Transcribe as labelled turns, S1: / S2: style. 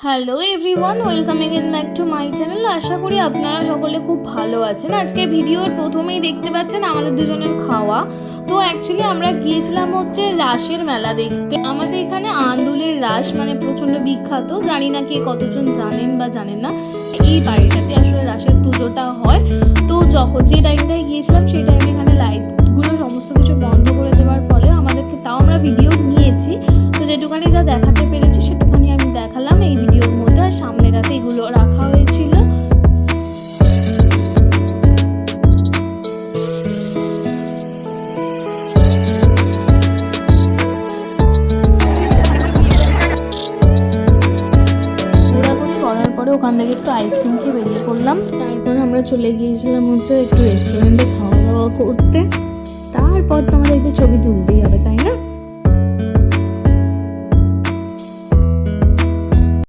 S1: Hello everyone, welcome again back to my channel. আশা করি আপনারা সকলে খুব ভালো আছেন। আজকে ভিডিওর প্রথমেই দেখতে পাচ্ছেন আমাদের দুজনের খাওয়া। তো অ্যাকচুয়ালি আমরা গিয়েছিলাম হচ্ছে রাসের মেলা দেখতে। আমাদের এখানে আন্দুলের রাস মানে প্রচণ্ড বিখ্যাত, জানি না কে কতজন জানেন বা জানেন না। এই বাড়িটাতে আসলে রাসের পুজোটা হয়। তো যখন যে টাইমটায় গিয়েছিলাম সেই টাইমে এখানে লাইটগুলো সমস্ত কিছু বন্ধ করে দেওয়ার ফলে আমাদেরকে, তাও আমরা ভিডিও নিয়েছি, তো যেটুখানি যা দেখাতে পেরেছি সেটুখানি আমি দেখালাম এই ভিডিওর মধ্যে। আর সামনে রাতে এগুলো রাখা হয়েছিল। ঘোরাঘুরি করার পরে ওখান থেকে একটু আইসক্রিম খেয়ে বেরিয়ে পড়লাম। তারপর আমরা চলে গিয়েছিলাম হচ্ছে একটু রেস্টুরেন্টে খাওয়া দাওয়া করতে। তারপর তো আমাদের একটু ছবি তুলতেই হবে, তাই